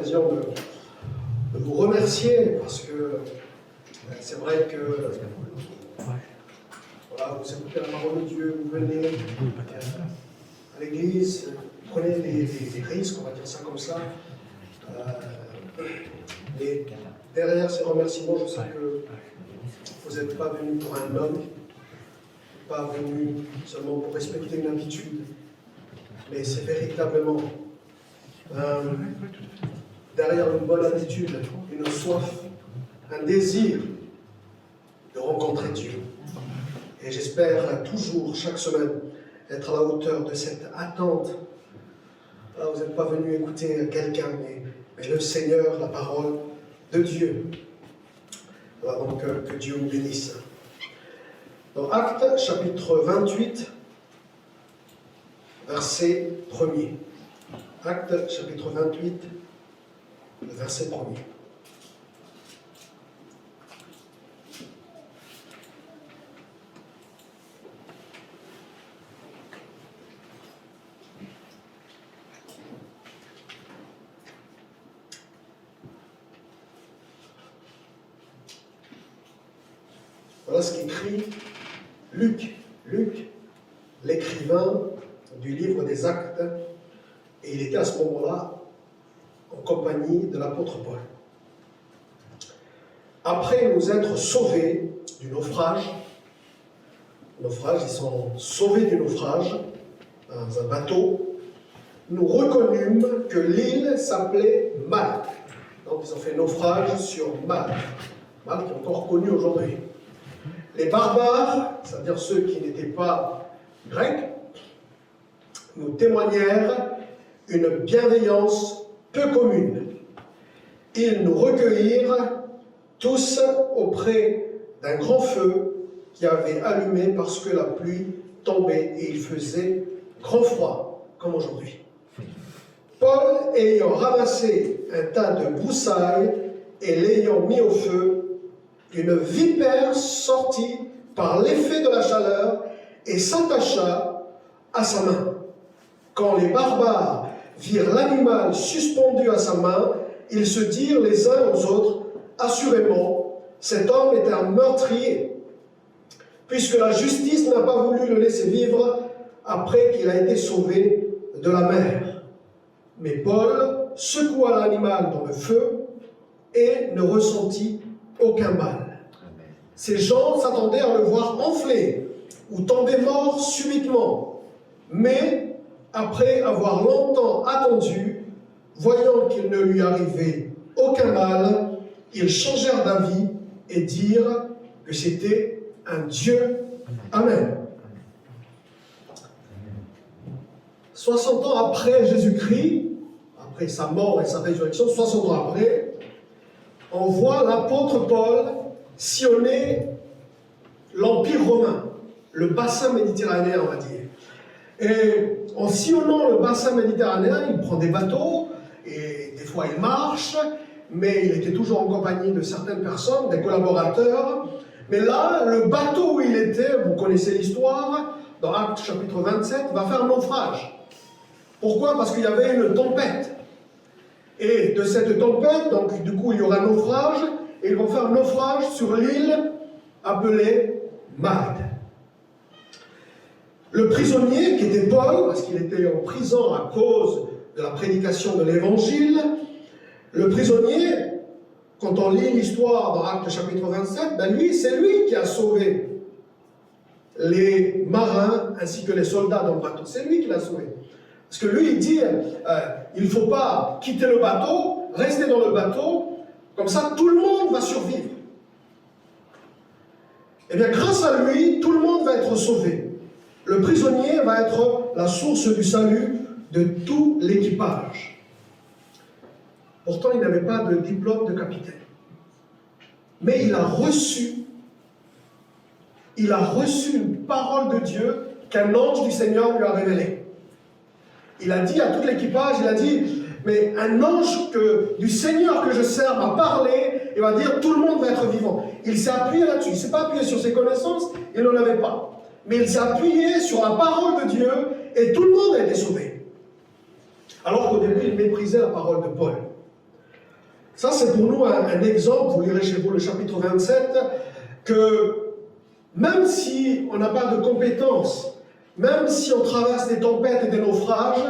l'occasion de vous remercier parce que c'est vrai que voilà, vous écoutez la parole de Dieu, vous venez à l'église, vous prenez des risques, on va dire ça comme ça. Et derrière ces remerciements, je sais que vous n'êtes pas venu pour un homme, pas venu seulement pour respecter une habitude, mais c'est véritablement derrière une bonne habitude, une soif, un désir de rencontrer Dieu. Et j'espère toujours, chaque semaine, être à la hauteur de cette attente. Alors, vous n'êtes pas venu écouter quelqu'un, mais le Seigneur, la parole de Dieu. Alors, donc, que Dieu vous bénisse. Dans Actes, chapitre 28, verset 1er. Actes, chapitre 28, verset 1er. Voilà ce qu'écrit Luc. Luc, l'écrivain du livre des Actes, et il était à ce moment-là en compagnie de l'apôtre Paul. Après nous être sauvés du naufrage, ils sont sauvés du naufrage dans un bateau, nous reconnûmes que l'île s'appelait Malte. Donc ils ont fait naufrage sur Malte. Malte qui est encore connue aujourd'hui. Les barbares, c'est-à-dire ceux qui n'étaient pas grecs, nous témoignèrent une bienveillance peu commune. Ils nous recueillirent tous auprès d'un grand feu qui avait allumé parce que la pluie tombait et il faisait grand froid, comme aujourd'hui. Paul, ayant ramassé un tas de broussailles et l'ayant mis au feu, une vipère sortit par l'effet de la chaleur et s'attacha à sa main. Quand les barbares virent l'animal suspendu à sa main, ils se dirent les uns aux autres, assurément, cet homme est un meurtrier, puisque la justice n'a pas voulu le laisser vivre après qu'il a été sauvé de la mer. Mais Paul secoua l'animal dans le feu et ne ressentit aucun mal. Ces gens s'attendaient à le voir enfler ou tomber mort subitement. Mais, après avoir longtemps attendu, voyant qu'il ne lui arrivait aucun mal, ils changèrent d'avis et dirent que c'était un Dieu. Amen. 60 ans après Jésus-Christ, après sa mort et sa résurrection, 60 ans après, on voit l'apôtre Paul sillonner l'Empire romain, le bassin méditerranéen, on va dire. Et en sillonnant le bassin méditerranéen, il prend des bateaux, et des fois il marche, mais il était toujours en compagnie de certaines personnes, des collaborateurs. Mais là, le bateau où il était, vous connaissez l'histoire, dans Actes chapitre 27, va faire naufrage. Pourquoi? Parce qu'il y avait une tempête. Et de cette tempête, donc du coup il y aura naufrage, et ils vont faire naufrage sur l'île appelée Malte. Le prisonnier, qui était Paul, parce qu'il était en prison à cause de la prédication de l'évangile, le prisonnier, quand on lit l'histoire dans Actes chapitre 27, ben lui, c'est lui qui a sauvé les marins ainsi que les soldats dans le bateau. C'est lui qui l'a sauvé. Parce que lui, il dit, il ne faut pas quitter le bateau, rester dans le bateau, comme ça tout le monde va survivre. Eh bien, grâce à lui, tout le monde va être sauvé. Le prisonnier va être la source du salut de tout l'équipage. Pourtant, il n'avait pas de diplôme de capitaine. Mais il a reçu une parole de Dieu qu'un ange du Seigneur lui a révélée. Il a dit à tout l'équipage, il a dit, mais un ange du Seigneur que je sers m'a parlé, et va dire, tout le monde va être vivant. Il s'est appuyé là-dessus, il ne s'est pas appuyé sur ses connaissances, il n'en avait pas. Mais il s'est appuyé sur la parole de Dieu, et tout le monde a été sauvé. Alors qu'au début, il méprisait la parole de Paul. Ça, c'est pour nous un exemple, vous lirez chez vous le chapitre 27, que même si on n'a pas de compétences, même si on traverse des tempêtes et des naufrages,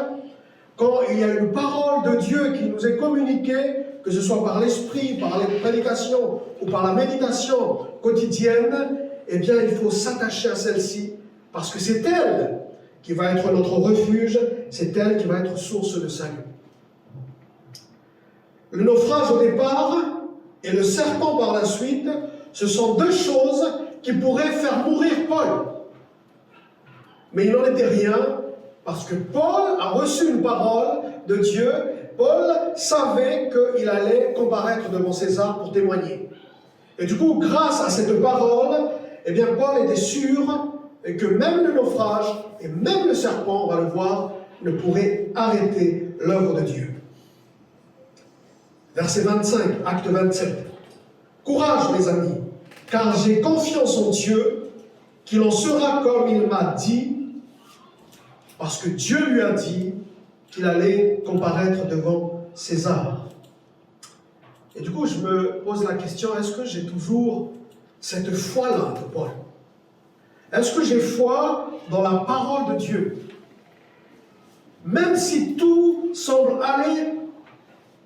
quand il y a une parole de Dieu qui nous est communiquée, que ce soit par l'esprit, par les prédications ou par la méditation quotidienne, eh bien, il faut s'attacher à celle-ci, parce que c'est elle qui va être notre refuge, c'est elle qui va être source de salut. Le naufrage au départ et le serpent par la suite, ce sont deux choses qui pourraient faire mourir Paul. Mais il n'en était rien, parce que Paul a reçu une parole de Dieu. Paul savait qu'il allait comparaître devant César pour témoigner. Et du coup, grâce à cette parole, eh bien, Paul était sûr que même le naufrage et même le serpent, on va le voir, ne pourraient arrêter l'œuvre de Dieu. Verset 25, acte 27. Courage, mes amis, car j'ai confiance en Dieu, qu'il en sera comme il m'a dit, parce que Dieu lui a dit qu'il allait comparaître devant César. Et du coup, je me pose la question, est-ce que j'ai toujours cette foi-là de Paul? Est-ce que j'ai foi dans la parole de Dieu? Même si tout semble aller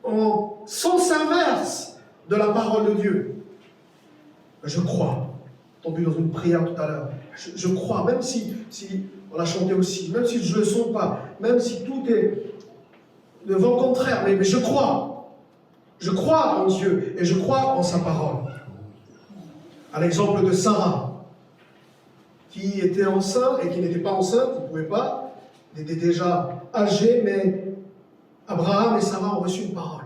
en sens inverse de la parole de Dieu, je crois. Tombé dans une prière tout à l'heure. Je crois, même si on l'a chanté aussi, même si je ne le sens pas, même si tout est de vent contraire, mais je crois. Je crois en Dieu et je crois en sa parole. À l'exemple de Sarah, qui était enceinte et qui n'était pas enceinte, il ne pouvait pas, elle était déjà âgée, mais Abraham et Sarah ont reçu une parole.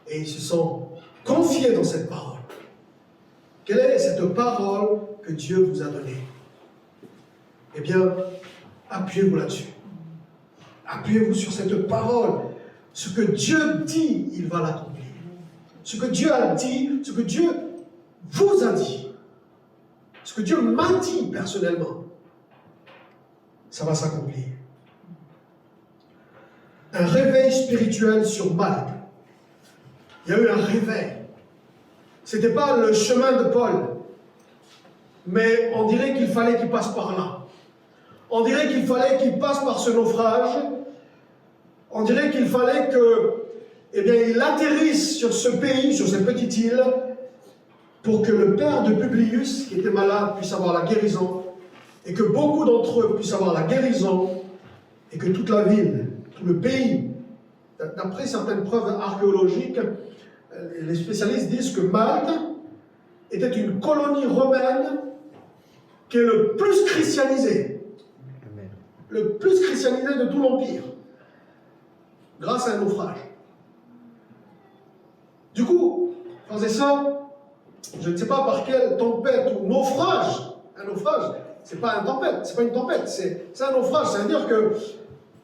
Et ils se sont confiés dans cette parole. Quelle est cette parole que Dieu vous a donnée? Eh bien, appuyez-vous là-dessus. Appuyez-vous sur cette parole. Ce que Dieu dit, il va l'accomplir. Ce que Dieu a dit, ce que Dieu vous a dit, ce que Dieu m'a dit personnellement, ça va s'accomplir. Un réveil spirituel sur Malte. Il y a eu un réveil. Ce n'était pas le chemin de Paul, mais on dirait qu'il fallait qu'il passe par là. On dirait qu'il fallait qu'il passe par ce naufrage. On dirait qu'il fallait qu'il atterrisse sur ce pays, sur cette petite île, pour que le père de Publius, qui était malade, puisse avoir la guérison, et que beaucoup d'entre eux puissent avoir la guérison, et que toute la ville, tout le pays, d'après certaines preuves archéologiques, les spécialistes disent que Malte était une colonie romaine qui est le plus christianisée. Le plus christianisé de tout l'Empire. Grâce à un naufrage. Du coup, frères et sœurs, je ne sais pas par quelle tempête ou naufrage, un naufrage, c'est pas une tempête, c'est un naufrage, ça veut dire que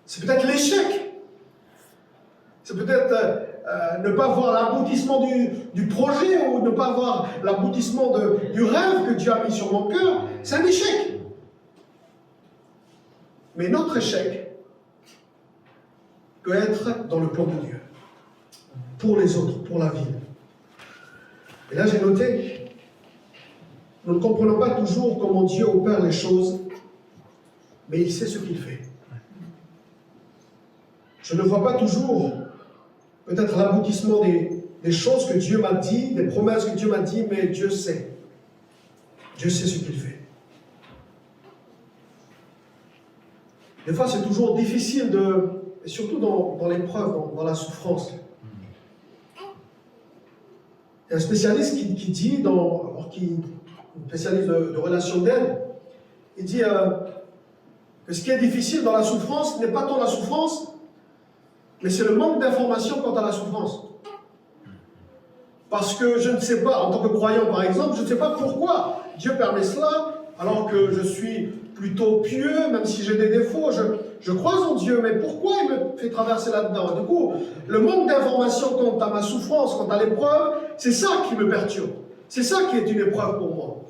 c'est peut-être l'échec. C'est peut-être ne pas voir l'aboutissement du projet ou ne pas voir l'aboutissement du rêve que Dieu a mis sur mon cœur. C'est un échec. Mais notre échec peut être dans le plan de Dieu. Pour les autres, pour la vie. Et là, j'ai noté, nous ne comprenons pas toujours comment Dieu opère les choses, mais il sait ce qu'il fait. Je ne vois pas toujours peut-être l'aboutissement des choses que Dieu m'a dit, des promesses que Dieu m'a dit, mais Dieu sait. Dieu sait ce qu'il fait. Des fois, c'est toujours difficile et surtout dans l'épreuve, dans la souffrance. Il y a un spécialiste qui dit, un spécialiste de relations d'aide, il dit que ce qui est difficile dans la souffrance n'est pas tant la souffrance, mais c'est le manque d'information quant à la souffrance. Parce que je ne sais pas, en tant que croyant par exemple, je ne sais pas pourquoi Dieu permet cela, alors que je suis plutôt pieux, même si j'ai des défauts, je crois en Dieu, mais pourquoi il me fait traverser là-dedans? Du coup, le manque d'information quant à ma souffrance, quant à l'épreuve, c'est ça qui me perturbe. C'est ça qui est une épreuve pour moi.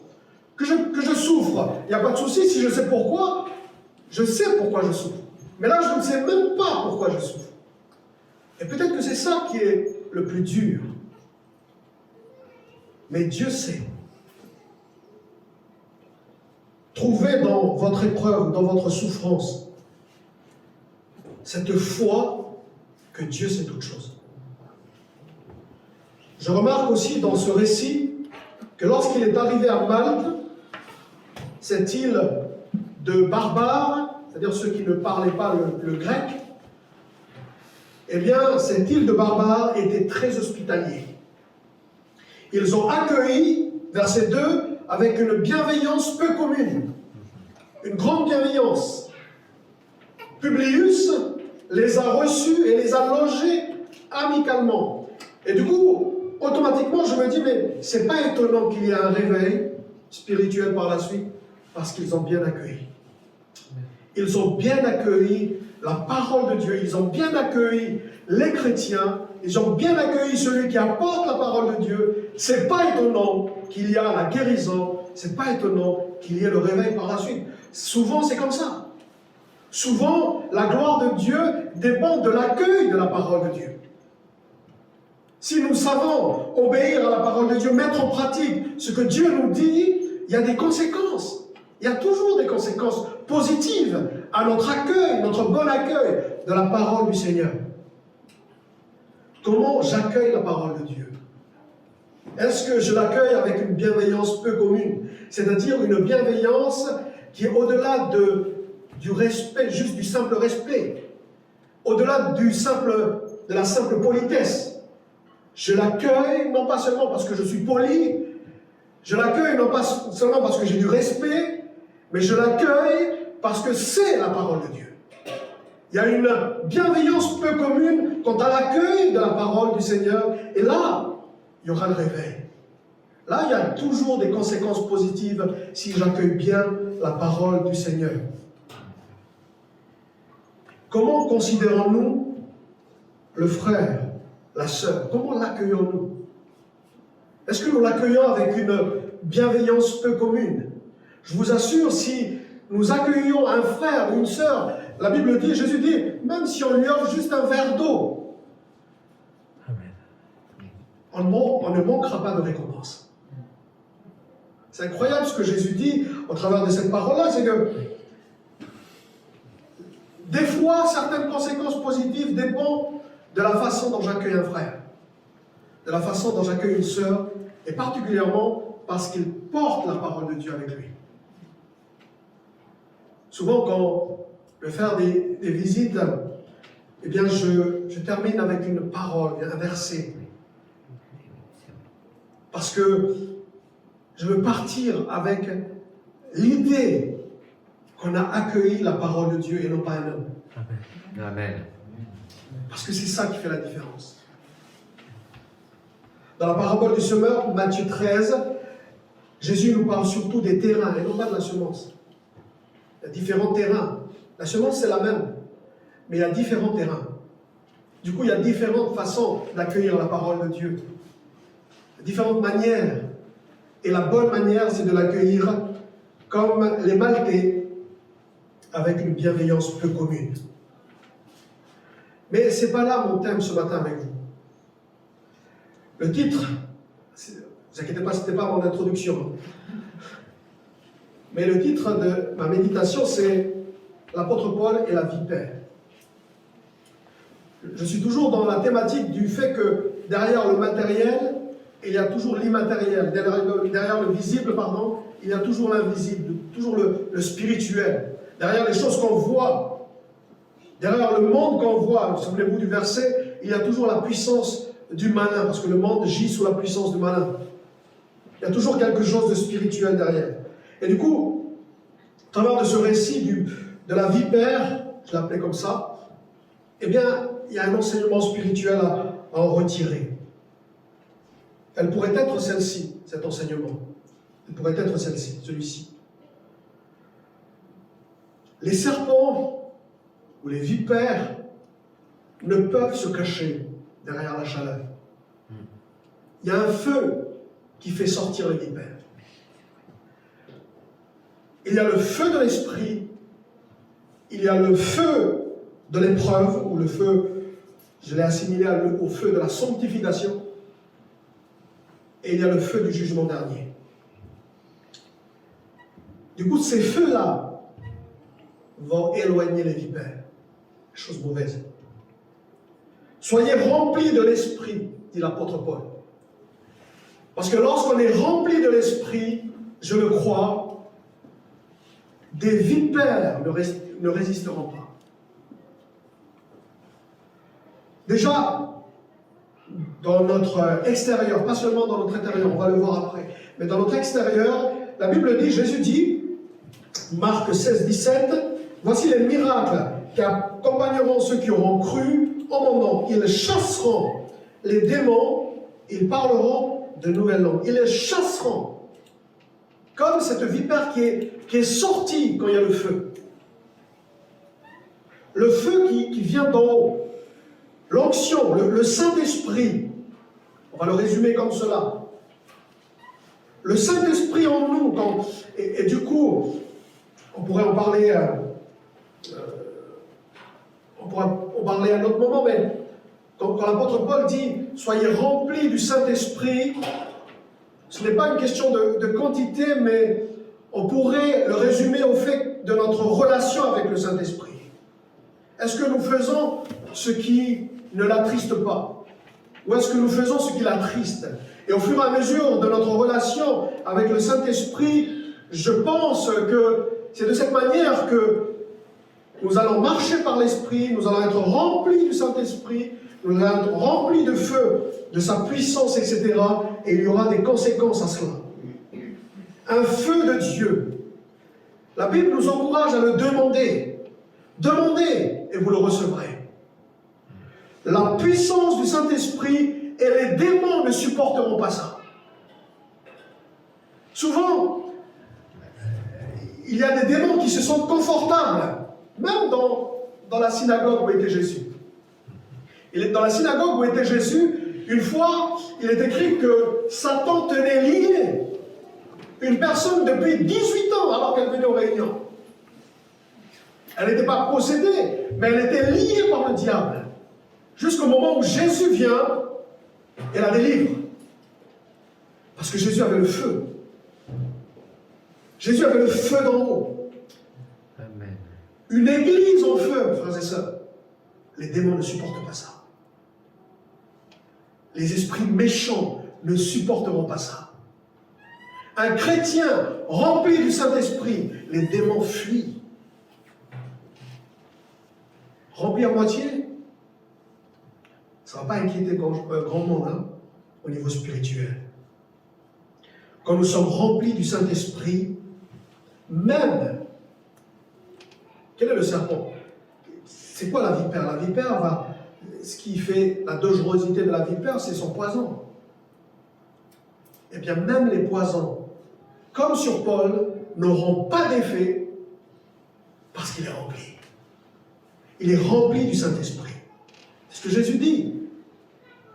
Que je souffre, il n'y a pas de souci, si je sais pourquoi, je sais pourquoi je souffre. Mais là, je ne sais même pas pourquoi je souffre. Et peut-être que c'est ça qui est le plus dur. Mais Dieu sait. Trouvez dans votre épreuve, dans votre souffrance, cette foi que Dieu sait toutes choses. Je remarque aussi dans ce récit que lorsqu'il est arrivé à Malte, cette île de barbares, c'est-à-dire ceux qui ne parlaient pas le grec, eh bien, cette île de barbares était très hospitalière. Ils ont accueilli, verset 2, avec une bienveillance peu commune, une grande bienveillance. Publius les a reçus et les a logés amicalement. Et du coup, automatiquement, je me dis, mais c'est pas étonnant qu'il y ait un réveil spirituel par la suite, parce qu'ils ont bien accueilli. Ils ont bien accueilli la parole de Dieu, ils ont bien accueilli les chrétiens, ils ont bien accueilli celui qui apporte la parole de Dieu. C'est pas étonnant qu'il y a la guérison, c'est pas étonnant qu'il y ait le réveil par la suite. Souvent, c'est comme ça. Souvent, la gloire de Dieu dépend de l'accueil de la parole de Dieu. Si nous savons obéir à la parole de Dieu, mettre en pratique ce que Dieu nous dit, il y a des conséquences. Il y a toujours des conséquences positives à notre accueil, notre bon accueil de la parole du Seigneur. Comment j'accueille la parole de Dieu? Est-ce que je l'accueille avec une bienveillance peu commune? C'est-à-dire une bienveillance qui est au-delà du respect, juste du simple respect, au-delà de la simple politesse. Je l'accueille non pas seulement parce que je suis poli, je l'accueille non pas seulement parce que j'ai du respect, mais je l'accueille parce que c'est la parole de Dieu. Il y a une bienveillance peu commune quant à l'accueil de la parole du Seigneur. Et là, il y aura le réveil. Là, il y a toujours des conséquences positives si j'accueille bien la parole du Seigneur. Comment considérons-nous le frère, la sœur? Comment l'accueillons-nous? Est-ce que nous l'accueillons avec une bienveillance peu commune? Je vous assure, si nous accueillons un frère ou une sœur, la Bible dit, Jésus dit, même si on lui offre juste un verre d'eau, on ne manquera pas de récompense. C'est incroyable ce que Jésus dit au travers de cette parole-là, c'est que des fois, certaines conséquences positives dépendent de la façon dont j'accueille un frère, de la façon dont j'accueille une sœur, et particulièrement parce qu'il porte la parole de Dieu avec lui. Souvent, quand je vais faire des visites, eh bien, je termine avec une parole, un verset. Parce que je veux partir avec l'idée qu'on a accueilli la parole de Dieu et non pas un homme. Amen. Parce que c'est ça qui fait la différence. Dans la parabole du semeur, Matthieu 13, Jésus nous parle surtout des terrains et non pas de la semence. Il y a différents terrains. La semence, c'est la même, mais il y a différents terrains. Du coup, il y a différentes façons d'accueillir la parole de Dieu. Il y a différentes manières. Et la bonne manière, c'est de l'accueillir comme les Maltais, avec une bienveillance peu commune. Mais ce n'est pas là mon thème ce matin avec vous. Le titre, ne vous inquiétez pas, ce n'était pas mon introduction. Mais le titre de ma méditation, c'est l'apôtre Paul et la vipère. Je suis toujours dans la thématique du fait que derrière le matériel, il y a toujours l'immatériel. Derrière le visible, pardon, il y a toujours l'invisible, toujours le spirituel. Derrière les choses qu'on voit, derrière le monde qu'on voit, souvenez-vous du verset, il y a toujours la puissance du malin, parce que le monde gît sous la puissance du malin. Il y a toujours quelque chose de spirituel derrière. Et du coup, au travers de ce récit de la vipère, je l'appelais comme ça, eh bien, il y a un enseignement spirituel à en retirer. Elle pourrait être celle-ci, cet enseignement. Elle pourrait être celle-ci, celui-ci. Les serpents ou les vipères ne peuvent se cacher derrière la chaleur. Il y a un feu qui fait sortir les vipères. Il y a le feu de l'esprit, il y a le feu de l'épreuve, ou le feu Je l'ai assimilé au feu de la sanctification. Et il y a le feu du jugement dernier. Du coup, ces feux-là vont éloigner les vipères. Chose mauvaise. Soyez remplis de l'esprit, dit l'apôtre Paul. Parce que lorsqu'on est rempli de l'esprit, je le crois, des vipères ne résisteront pas. Déjà, dans notre extérieur, pas seulement dans notre intérieur, on va le voir après, mais dans notre extérieur, la Bible dit, Jésus dit, Marc 16, 17, voici les miracles qui accompagneront ceux qui auront cru en mon nom. Ils chasseront les démons, ils parleront de nouvelles langues. Ils les chasseront. Comme cette vipère qui est sortie quand il y a le feu. Le feu qui vient d'en haut. L'onction, le Saint-Esprit. On va le résumer comme cela. Le Saint-Esprit en nous. Et du coup, on pourrait en parler... on pourra en parler à un autre moment, mais quand l'apôtre Paul dit « Soyez remplis du Saint-Esprit », ce n'est pas une question de quantité, mais on pourrait le résumer au fait de notre relation avec le Saint-Esprit. Est-ce que nous faisons ce qui ne l'attriste pas? Ou est-ce que nous faisons ce qui l'attriste? Et au fur et à mesure de notre relation avec le Saint-Esprit, je pense que c'est de cette manière que nous allons marcher par l'Esprit, nous allons être remplis du Saint-Esprit, nous allons être remplis de feu, de sa puissance, etc. Et il y aura des conséquences à cela. Un feu de Dieu. La Bible nous encourage à le demander. Demandez et vous le recevrez. La puissance du Saint-Esprit et les démons ne supporteront pas ça. Souvent, il y a des démons qui se sentent confortables. Même dans la synagogue où était Jésus. Dans la synagogue où était Jésus, une fois, il est écrit que Satan tenait lié une personne depuis 18 ans alors qu'elle venait aux réunions. Elle n'était pas possédée, mais elle était liée par le diable. Jusqu'au moment où Jésus vient et la délivre. Parce que Jésus avait le feu. Jésus avait le feu d'en haut. Amen. Une église en feu, frères et sœurs. Les démons ne supportent pas ça. Les esprits méchants ne supporteront pas ça. Un chrétien rempli du Saint-Esprit, les démons fuient. Rempli à moitié, ça ne va pas inquiéter grand monde au niveau spirituel. Quand nous sommes remplis du Saint-Esprit, même, quel est le serpent? C'est quoi la vipère? La vipère ce qui fait la dangerosité de la vipère, c'est son poison. Eh bien, même les poisons, comme sur Paul, n'auront pas d'effet parce qu'il est rempli. Il est rempli du Saint-Esprit. C'est ce que Jésus dit.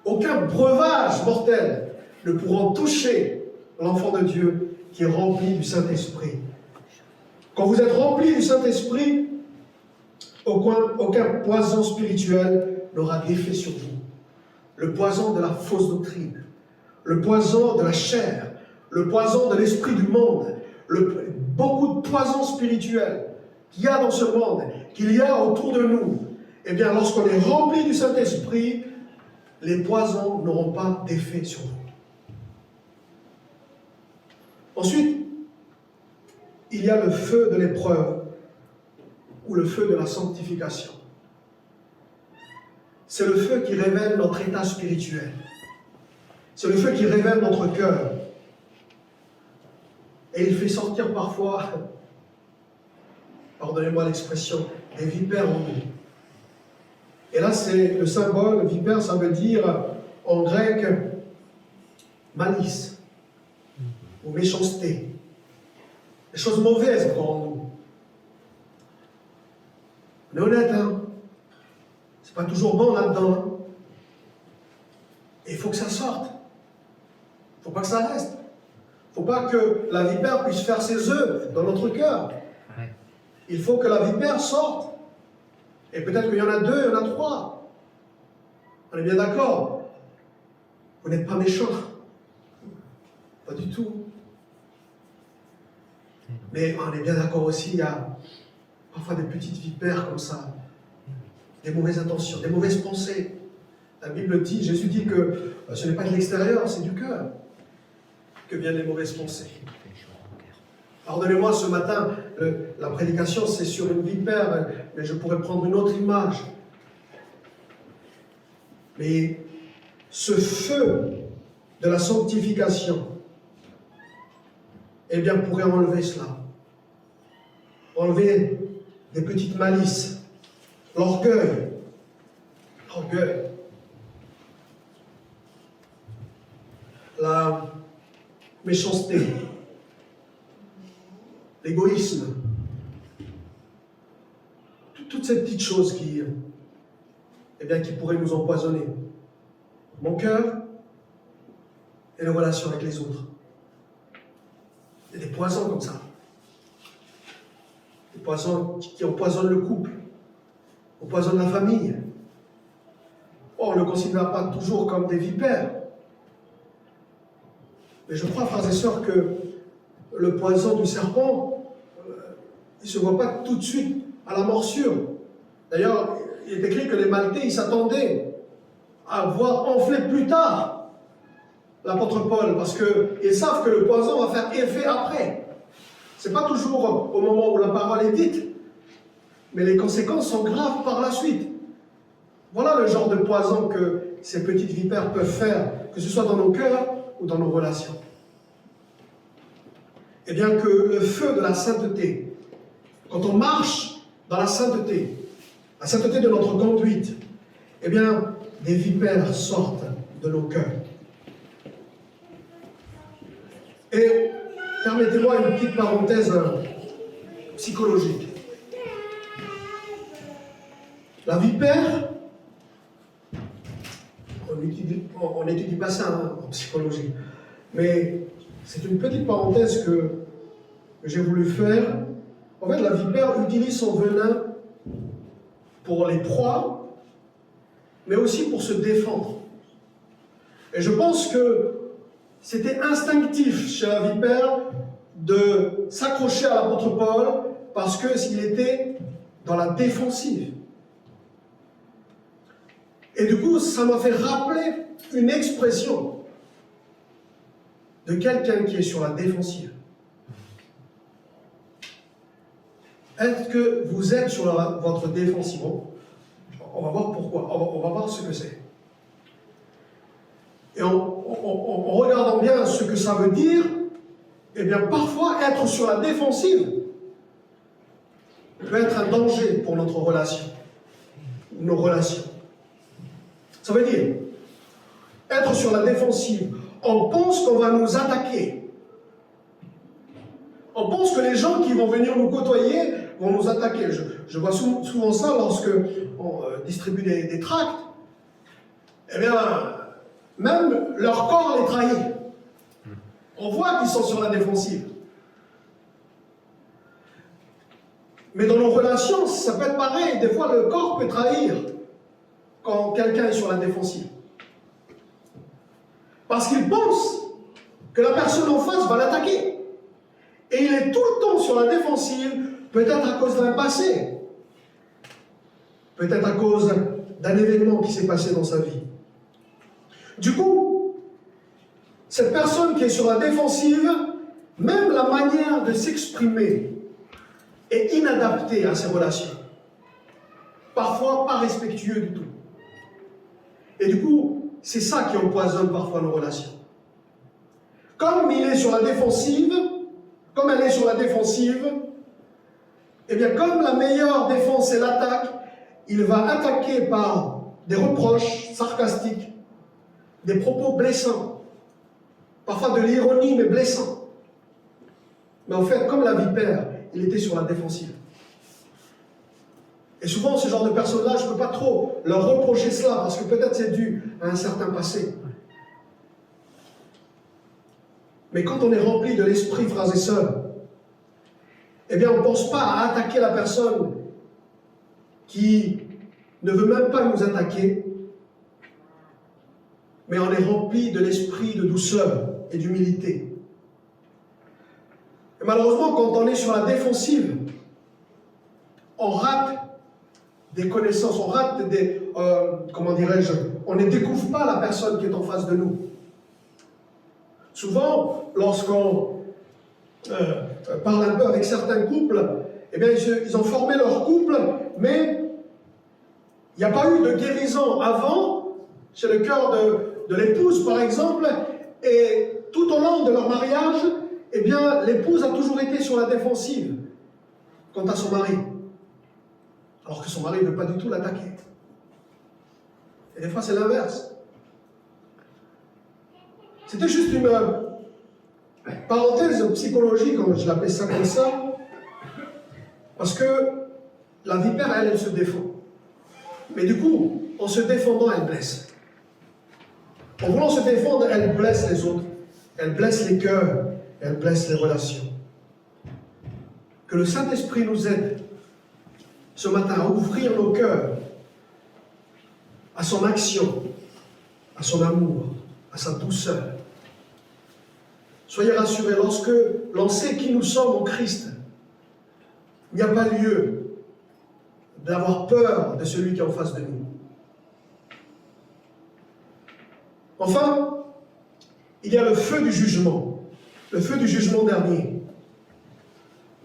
Aucun breuvage mortel ne pourra toucher l'enfant de Dieu qui est rempli du Saint-Esprit. Quand vous êtes rempli du Saint-Esprit, aucun poison spirituel n'aura d'effet sur vous. Le poison de la fausse doctrine, le poison de la chair, le poison de l'esprit du monde, beaucoup de poisons spirituels qu'il y a dans ce monde, qu'il y a autour de nous. Eh bien, lorsqu'on est rempli du Saint-Esprit, les poisons n'auront pas d'effet sur vous. Ensuite, il y a le feu de l'épreuve ou le feu de la sanctification. C'est le feu qui révèle notre état spirituel. C'est le feu qui révèle notre cœur. Et il fait sortir parfois, pardonnez-moi l'expression, des vipères en nous. Et là, c'est le symbole, vipère, ça veut dire en grec malice ou méchanceté. Des choses mauvaises pour nous. On est honnête, hein? C'est pas toujours bon là-dedans. Hein? Et il faut que ça sorte. Il ne faut pas que ça reste. Il ne faut pas que la vipère puisse faire ses œufs dans notre cœur. Il faut que la vipère sorte. Et peut-être qu'il y en a 2, il y en a 3. On est bien d'accord. Vous n'êtes pas méchant. Pas du tout. Mais on est bien d'accord aussi, il y a parfois des petites vipères comme ça. Des mauvaises intentions, des mauvaises pensées. La Bible dit, Jésus dit que ce n'est pas de l'extérieur, c'est du cœur que viennent les mauvaises pensées. Pardonnez-moi, ce matin, la prédication c'est sur une vipère, mais je pourrais prendre une autre image. Mais ce feu de la sanctification, eh bien, pourrait enlever cela. Enlever des petites malices, l'orgueil, la méchanceté, l'égoïsme, toutes ces petites choses qui pourraient nous empoisonner. Mon cœur et les relations avec les autres. Il y a des poisons comme ça. Des poisons qui empoisonnent le couple, empoisonnent la famille. On ne le considère pas toujours comme des vipères. Mais je crois, frères et sœurs, que le poison du serpent, il ne se voit pas tout de suite à la morsure. D'ailleurs, il est écrit que les Maltais, ils s'attendaient à voir enfler plus tard l'apôtre Paul, parce qu'ils savent que le poison va faire effet après. Ce n'est pas toujours au moment où la parole est dite, mais les conséquences sont graves par la suite. Voilà le genre de poison que ces petites vipères peuvent faire, que ce soit dans nos cœurs ou dans nos relations. Eh bien que le feu de la sainteté, quand on marche dans la sainteté de notre conduite, eh bien des vipères sortent de nos cœurs. Et permettez-moi une petite parenthèse psychologique. La vipère, on n'étudie pas ça en psychologie, mais c'est une petite parenthèse que j'ai voulu faire. En fait, la vipère utilise son venin pour les proies, mais aussi pour se défendre. Et je pense que c'était instinctif chez la vipère de s'accrocher à l'apôtre Paul parce qu'il était dans la défensive. Et du coup, ça m'a fait rappeler une expression de quelqu'un qui est sur la défensive. Est-ce que vous êtes sur votre défensive? On va voir pourquoi, on va voir ce que c'est. Et en regardant bien ce que ça veut dire, eh bien parfois être sur la défensive peut être un danger pour notre relation, nos relations. Ça veut dire être sur la défensive. On pense qu'on va nous attaquer. On pense que les gens qui vont venir nous côtoyer vont nous attaquer. Je vois souvent ça lorsque on distribue des tracts. Eh bien, même leur corps les trahit. On voit qu'ils sont sur la défensive. Mais dans nos relations, ça peut être pareil. Des fois, le corps peut trahir quand quelqu'un est sur la défensive. Parce qu'il pense que la personne en face va l'attaquer. Et il est tout le temps sur la défensive, peut-être à cause d'un passé, peut-être à cause d'un événement qui s'est passé dans sa vie. Du coup, cette personne qui est sur la défensive, même la manière de s'exprimer est inadaptée à ses relations. Parfois pas respectueux du tout. Et du coup, c'est ça qui empoisonne parfois nos relations. Comme il est sur la défensive, comme elle est sur la défensive, eh bien, comme la meilleure défense est l'attaque, il va attaquer par des reproches sarcastiques, des propos blessants, parfois de l'ironie, mais blessant. Mais en fait, comme la vipère, il était sur la défensive. Et souvent, ce genre de personnes-là, je ne peux pas trop leur reprocher cela, parce que peut-être c'est dû à un certain passé. Mais quand on est rempli de l'esprit, frères et sœurs, eh bien, on ne pense pas à attaquer la personne qui ne veut même pas nous attaquer, mais on est rempli de l'esprit de douceur et d'humilité. Et malheureusement, quand on est sur la défensive, on rate des connaissances, on rate des, comment dirais-je, on ne découvre pas la personne qui est en face de nous. Souvent, lorsqu'on parle un peu avec certains couples, eh bien, ils ont formé leur couple, mais il n'y a pas eu de guérison avant, chez le cœur de l'épouse, par exemple, et tout au long de leur mariage, eh bien, l'épouse a toujours été sur la défensive quant à son mari, alors que son mari ne veut pas du tout l'attaquer. Et des fois, c'est l'inverse. C'était juste une parenthèse psychologique, je l'appelle ça comme ça, parce que la vipère, elle se défend. Mais du coup, en se défendant, elle blesse. En voulant se défendre, elle blesse les autres. Elle blesse les cœurs. Elle blesse les relations. Que le Saint-Esprit nous aide ce matin à ouvrir nos cœurs à son action, à son amour, à sa douceur. Soyez rassurés, lorsque l'on sait qui nous sommes en Christ, il n'y a pas lieu d'avoir peur de celui qui est en face de nous. Enfin, il y a le feu du jugement dernier.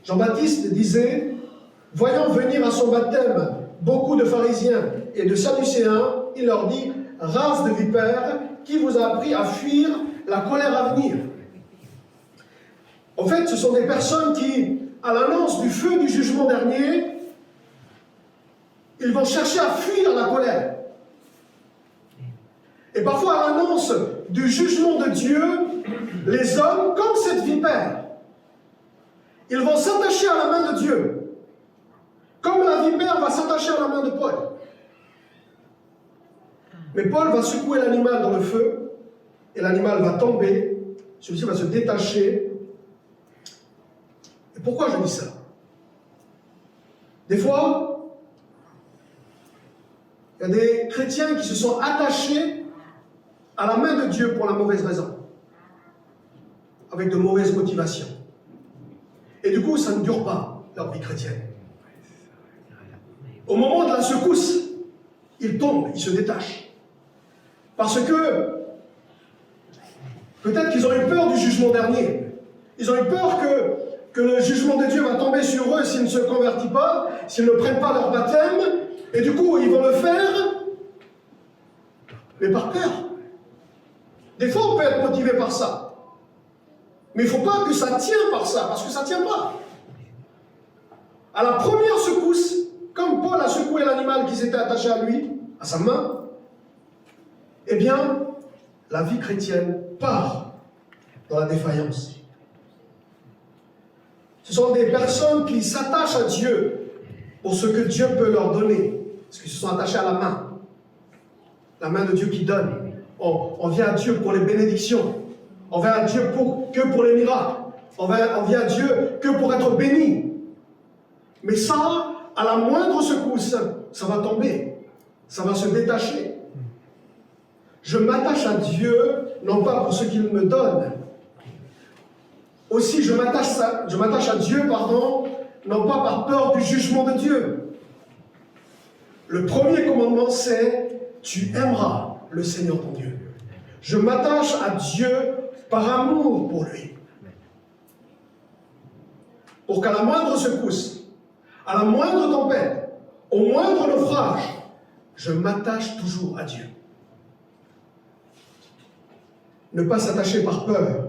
Jean-Baptiste disait, voyant venir à son baptême beaucoup de pharisiens et de sadducéens, il leur dit, race de vipères, qui vous a appris à fuir la colère à venir? En fait, ce sont des personnes qui, à l'annonce du feu du jugement dernier, ils vont chercher à fuir la colère. Et parfois, à l'annonce du jugement de Dieu, les hommes, comme cette vipère, ils vont s'attacher à la main de Dieu, comme la vipère va s'attacher à la main de Paul. Mais Paul va secouer l'animal dans le feu, et l'animal va tomber, celui-ci va se détacher. Et pourquoi je dis ça? Des fois, il y a des chrétiens qui se sont attachés à la main de Dieu pour la mauvaise raison, avec de mauvaises motivations. Et du coup, ça ne dure pas, leur vie chrétienne. Au moment de la secousse, ils tombent, ils se détachent. Parce que, peut-être qu'ils ont eu peur du jugement dernier. Ils ont eu peur que le jugement de Dieu va tomber sur eux s'ils ne se convertissent pas, s'ils ne prennent pas leur baptême, et du coup, ils vont le faire, mais par peur. Des fois, on peut être motivé par ça. Mais il ne faut pas que ça tienne par ça, parce que ça ne tient pas. À la première secousse, comme Paul a secoué l'animal qui s'était attaché à lui, à sa main, eh bien, la vie chrétienne part dans la défaillance. Ce sont des personnes qui s'attachent à Dieu pour ce que Dieu peut leur donner, parce qu'ils se sont attachés à la main de Dieu qui donne. On vient à Dieu pour les bénédictions. On vient à Dieu que pour les miracles. On vient à Dieu que pour être béni. Mais ça, à la moindre secousse, ça va tomber. Ça va se détacher. Je m'attache à Dieu, non pas pour ce qu'il me donne. Aussi, je m'attache à Dieu, non pas par peur du jugement de Dieu. Le premier commandement, c'est « Tu aimeras le Seigneur ton Dieu ». Je m'attache à Dieu par amour pour lui. Pour qu'à la moindre secousse, à la moindre tempête, au moindre naufrage, je m'attache toujours à Dieu. Ne pas s'attacher par peur,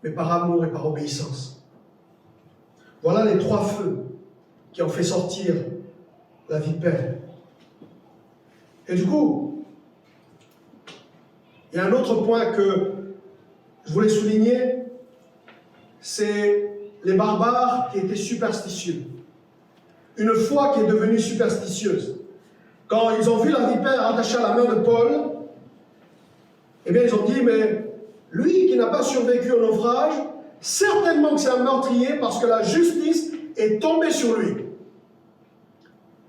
mais par amour et par obéissance. Voilà les 3 feux qui ont fait sortir la vipère. Et du coup, il y a un autre point que je voulais souligner, c'est les barbares qui étaient superstitieux. Une foi qui est devenue superstitieuse. Quand ils ont vu la vipère attachée à la main de Paul, eh bien ils ont dit, mais lui qui n'a pas survécu au naufrage, certainement que c'est un meurtrier parce que la justice est tombée sur lui.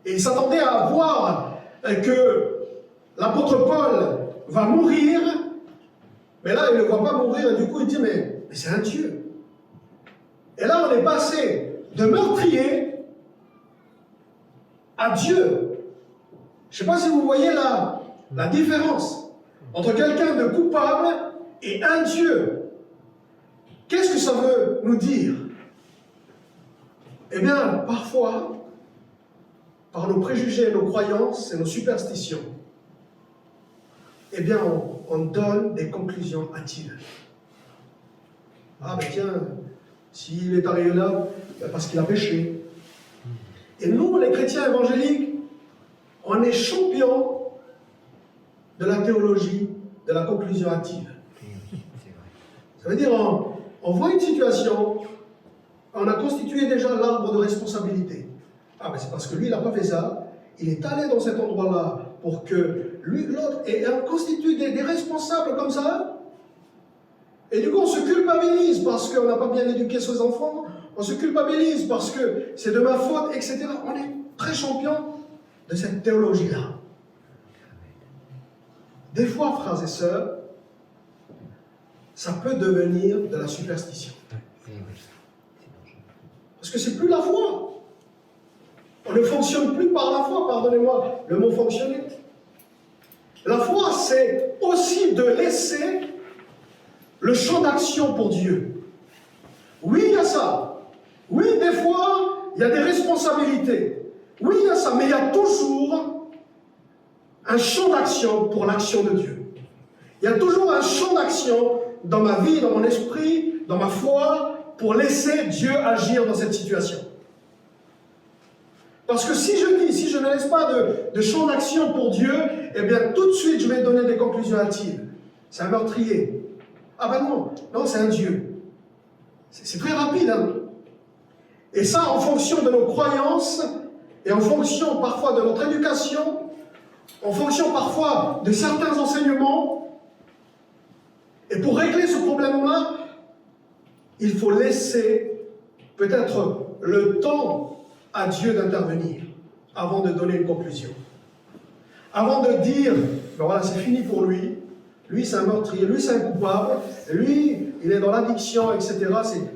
Et ils s'attendaient à voir que l'apôtre Paul va mourir, mais là, il ne le voit pas mourir, et du coup, il dit, mais c'est un Dieu. Et là, on est passé de meurtrier à Dieu. Je ne sais pas si vous voyez la différence entre quelqu'un de coupable et un Dieu. Qu'est-ce que ça veut nous dire? Eh bien, parfois, par nos préjugés, nos croyances et nos superstitions, eh bien, on donne des conclusions hâtives. Ah ben tiens, s'il est arrivé là, ben parce qu'il a péché. Et nous, les chrétiens évangéliques, on est champions de la théologie, de la conclusion hâtive. Ça veut dire, on voit une situation, on a constitué déjà l'arbre de responsabilité. Ah ben c'est parce que lui, il n'a pas fait ça, il est allé dans cet endroit-là pour que lui, l'autre, et on constitue des responsables comme ça. Et du coup, on se culpabilise parce qu'on n'a pas bien éduqué ses enfants, on se culpabilise parce que c'est de ma faute, etc. On est très champions de cette théologie-là. Des fois, frères et sœurs, ça peut devenir de la superstition. Parce que c'est plus la foi. On ne fonctionne plus par la foi, pardonnez-moi le mot fonctionner. La foi, c'est aussi de laisser le champ d'action pour Dieu. Oui, il y a ça. Oui, des fois, il y a des responsabilités. Oui, il y a ça, mais il y a toujours un champ d'action pour l'action de Dieu. Il y a toujours un champ d'action dans ma vie, dans mon esprit, dans ma foi, pour laisser Dieu agir dans cette situation. Parce que si je ne laisse pas de champ d'action pour Dieu, eh bien tout de suite je vais donner des conclusions hâtives. C'est un meurtrier. Ah ben non, c'est un Dieu. C'est très rapide, hein. Et ça, en fonction de nos croyances, et en fonction parfois de notre éducation, en fonction parfois de certains enseignements, et pour régler ce problème-là, il faut laisser peut-être le temps à Dieu d'intervenir avant de donner une conclusion. Avant de dire, ben voilà, c'est fini pour lui, lui c'est un meurtrier, lui c'est un coupable, lui il est dans l'addiction, etc.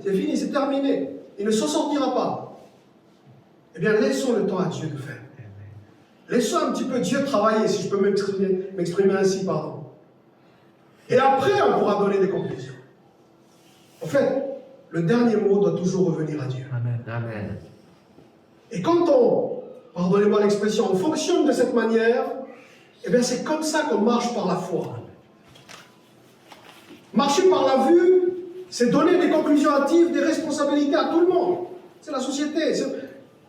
C'est fini, c'est terminé. Il ne s'en sortira pas. Eh bien, laissons le temps à Dieu de faire. Laissons un petit peu Dieu travailler, si je peux m'exprimer ainsi, pardon. Et après, on pourra donner des conclusions. En fait, le dernier mot doit toujours revenir à Dieu. Amen. Amen. Et quand pardonnez-moi l'expression, on fonctionne de cette manière, eh bien c'est comme ça qu'on marche par la foi. Marcher par la vue, c'est donner des conclusions hâtives, des responsabilités à tout le monde. C'est la société.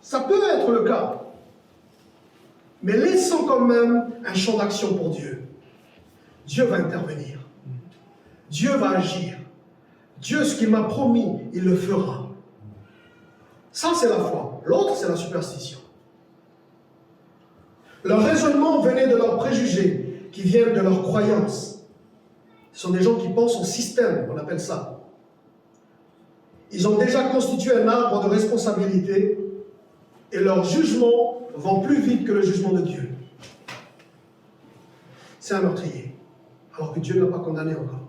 Ça peut être le cas. Mais laissons quand même un champ d'action pour Dieu. Dieu va intervenir. Dieu va agir. Dieu, ce qu'il m'a promis, il le fera. Ça, c'est la foi. L'autre, c'est la superstition. Leur raisonnement venait de leurs préjugés, qui viennent de leurs croyances. Ce sont des gens qui pensent au système, on appelle ça. Ils ont déjà constitué un arbre de responsabilité et leurs jugements vont plus vite que le jugement de Dieu. C'est un meurtrier, alors que Dieu n'a pas condamné encore.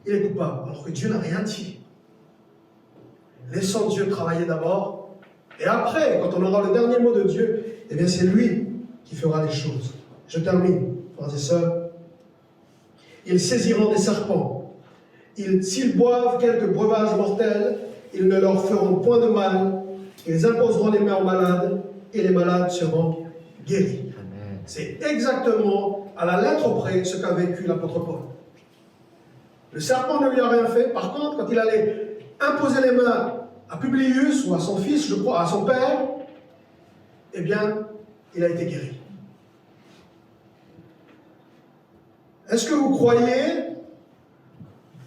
Il est coupable, alors que Dieu n'a rien dit. Laissons Dieu travailler d'abord, et après, quand on aura le dernier mot de Dieu, eh bien c'est lui qui fera les choses. Je termine, frères et sœurs. Ils saisiront des serpents. S'ils boivent quelques breuvages mortels, ils ne leur feront point de mal. Ils imposeront les mains aux malades, et les malades seront guéris. Amen. C'est exactement à la lettre près ce qu'a vécu l'apôtre Paul. Le serpent ne lui a rien fait. Par contre, quand il allait imposer les mains à Publius, ou à son fils, je crois, à son père, eh bien, il a été guéri. Est-ce que vous croyez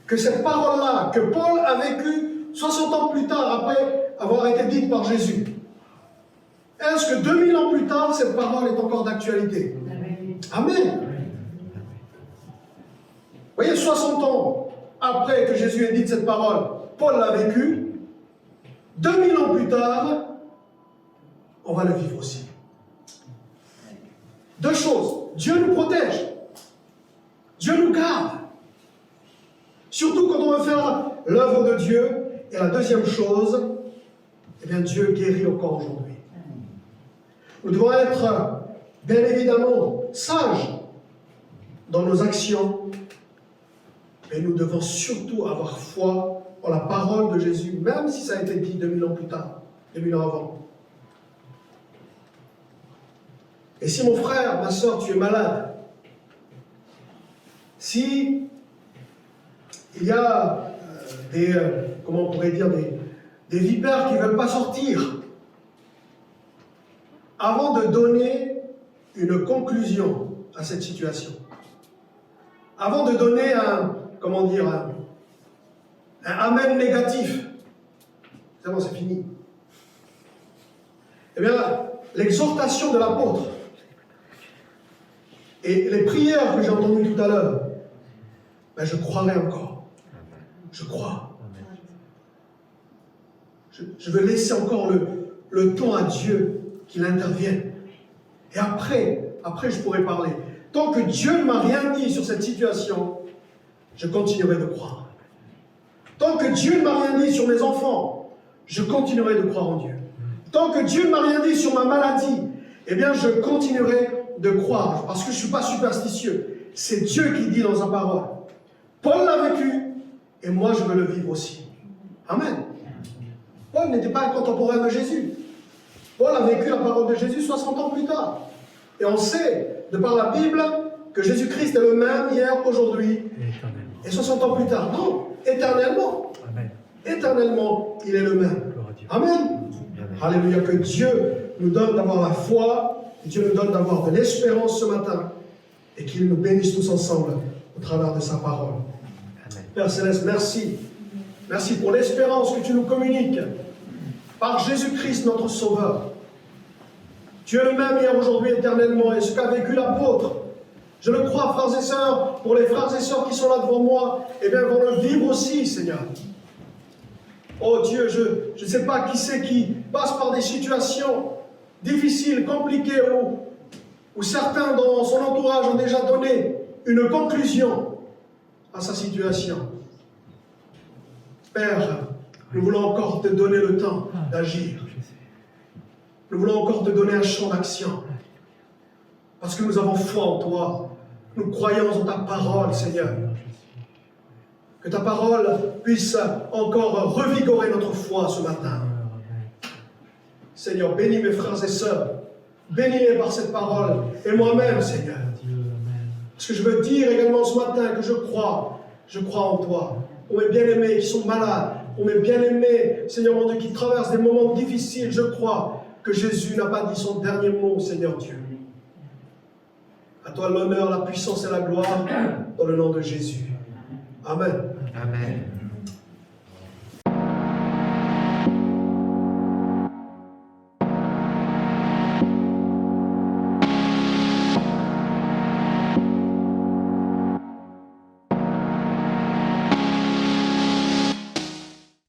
que cette parole-là, que Paul a vécue 60 ans plus tard, après avoir été dite par Jésus, est-ce que 2000 ans plus tard, cette parole est encore d'actualité? Amen. Vous voyez, 60 ans après que Jésus ait dit cette parole, Paul l'a vécue. 2000 ans plus tard, on va le vivre aussi. Deux choses. Dieu nous protège. Dieu nous garde. Surtout quand on veut faire l'œuvre de Dieu. Et la deuxième chose, eh bien, Dieu guérit encore aujourd'hui. Nous devons être, bien évidemment, sages dans nos actions, mais nous devons surtout avoir foi en la parole de Jésus, même si ça a été dit 2000 ans plus tard, 2000 ans avant. Et si mon frère, ma soeur, tu es malade, si il y a comment on pourrait dire, des vipères qui ne veulent pas sortir, avant de donner une conclusion à cette situation, avant de donner un amen négatif, c'est bon, c'est fini. Eh bien, l'exhortation de l'apôtre et les prières que j'ai entendues tout à l'heure, ben je croirai encore. Je crois. Je veux laisser encore le temps à Dieu qu'il intervienne. Et après, je pourrai parler. Tant que Dieu ne m'a rien dit sur cette situation, je continuerai de croire. Tant que Dieu ne m'a rien dit sur mes enfants, je continuerai de croire en Dieu. Tant que Dieu ne m'a rien dit sur ma maladie, eh bien, je continuerai de croire, parce que je ne suis pas superstitieux. C'est Dieu qui dit dans sa parole. Paul l'a vécu, et moi, je veux le vivre aussi. Amen. Paul n'était pas un contemporain de Jésus. Paul a vécu la parole de Jésus 60 ans plus tard. Et on sait, de par la Bible, que Jésus-Christ est le même hier, aujourd'hui et 60 ans plus tard. Non, éternellement. Amen. Éternellement, il est le même. Amen. Amen. Alléluia. Que Dieu nous donne d'avoir la foi, que Dieu nous donne d'avoir de l'espérance ce matin, et qu'il nous bénisse tous ensemble au travers de sa parole. Amen. Père Céleste, merci. Merci pour l'espérance que tu nous communiques par Jésus-Christ, notre Sauveur. Tu es le même hier, aujourd'hui, éternellement, et ce qu'a vécu l'apôtre, je le crois, frères et sœurs, pour les frères et sœurs qui sont là devant moi, eh bien, vont le vivre aussi, Seigneur. Oh Dieu, je ne sais pas qui c'est qui passe par des situations difficiles, compliquées, où certains dans son entourage ont déjà donné une conclusion à sa situation. Père, nous voulons encore te donner le temps d'agir. Nous voulons encore te donner un champ d'action. Parce que nous avons foi en toi. Nous croyons en ta parole, Seigneur. Que ta parole puisse encore revigorer notre foi ce matin. Seigneur, bénis mes frères et sœurs. Bénis-les par cette parole. Et moi-même, Seigneur. Parce que je veux dire également ce matin que je crois en toi. Pour mes bien-aimés qui sont malades, pour mes bien-aimés, Seigneur mon Dieu, qui traversent des moments difficiles, je crois que Jésus n'a pas dit son dernier mot, Seigneur Dieu. À toi l'honneur, la puissance et la gloire, dans le nom de Jésus. Amen. Amen.